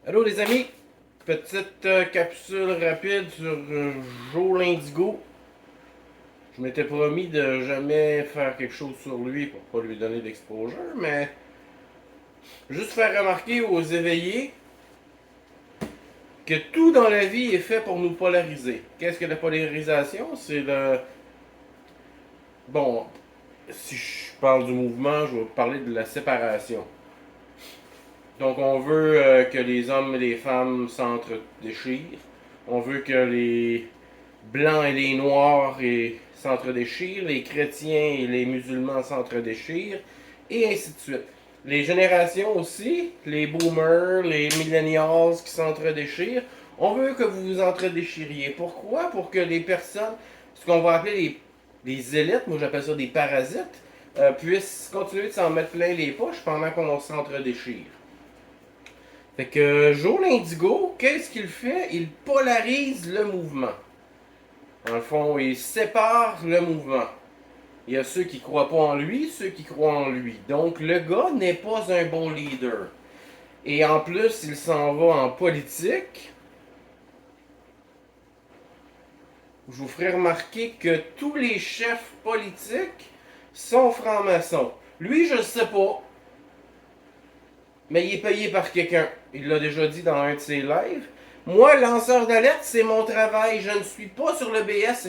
Allô les amis, petite capsule rapide sur Joe l'Indigo. Je m'étais promis de jamais faire quelque chose sur lui pour pas lui donner d'exposure, mais juste faire remarquer aux éveillés que tout dans la vie est fait pour nous polariser. Qu'est-ce que la polarisation? C'est le... Bon, si je parle du mouvement, je vais parler de la séparation. Donc on veut que les hommes et les femmes s'entre-déchirent. On veut que les blancs et les noirs s'entre-déchirent, les chrétiens et les musulmans s'entre-déchirent, et ainsi de suite. Les générations aussi, les boomers, les millennials qui s'entre-déchirent, on veut que vous vous entre-déchiriez. Pourquoi? Pour que les personnes, ce qu'on va appeler les élites, moi j'appelle ça des parasites, puissent continuer de s'en mettre plein les poches pendant qu'on s'entre-déchire. Fait que Joe l'Indigo, qu'est-ce qu'il fait? Il polarise le mouvement. Dans le fond, il sépare le mouvement. Il y a ceux qui croient pas en lui, ceux qui croient en lui. Donc le gars n'est pas un bon leader. Et en plus, il s'en va en politique. Je vous ferai remarquer que tous les chefs politiques sont francs-maçons. Lui, je ne sais pas. Mais il est payé par quelqu'un. Il l'a déjà dit dans un de ses lives. Moi, lanceur d'alerte, c'est mon travail. Je ne suis pas sur le BS.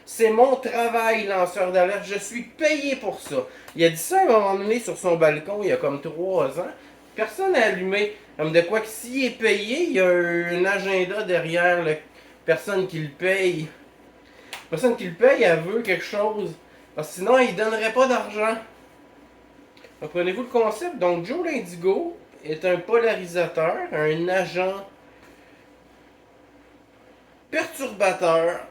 C'est mon travail, lanceur d'alerte. Je suis payé pour ça. Il a dit ça à un moment donné sur son balcon, il y a comme 3 ans. Personne n'a allumé. Comme de quoi que s'il est payé, il y a un agenda derrière la personne qui le paye. La personne qui le paye, elle veut quelque chose. Parce que sinon, il ne donnerait pas d'argent. Comprenez-vous le concept? Donc, Joe l'Indigo est un polarisateur, un agent perturbateur.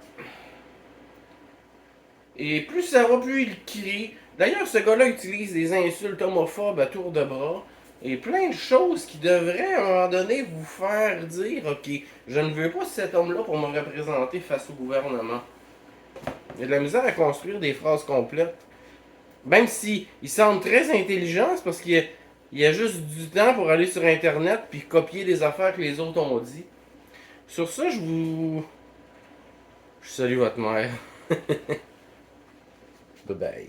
Et plus ça va, plus il crie. D'ailleurs, ce gars-là utilise des insultes homophobes à tour de bras. Et plein de choses qui devraient, à un moment donné, vous faire dire, OK, je ne veux pas cet homme-là pour me représenter face au gouvernement. Il a de la misère à construire des phrases complètes. Même si il semble très intelligent, c'est parce qu'il y a juste du temps pour aller sur Internet puis copier des affaires que les autres ont dit. Sur ça, je salue votre mère. Bye bye.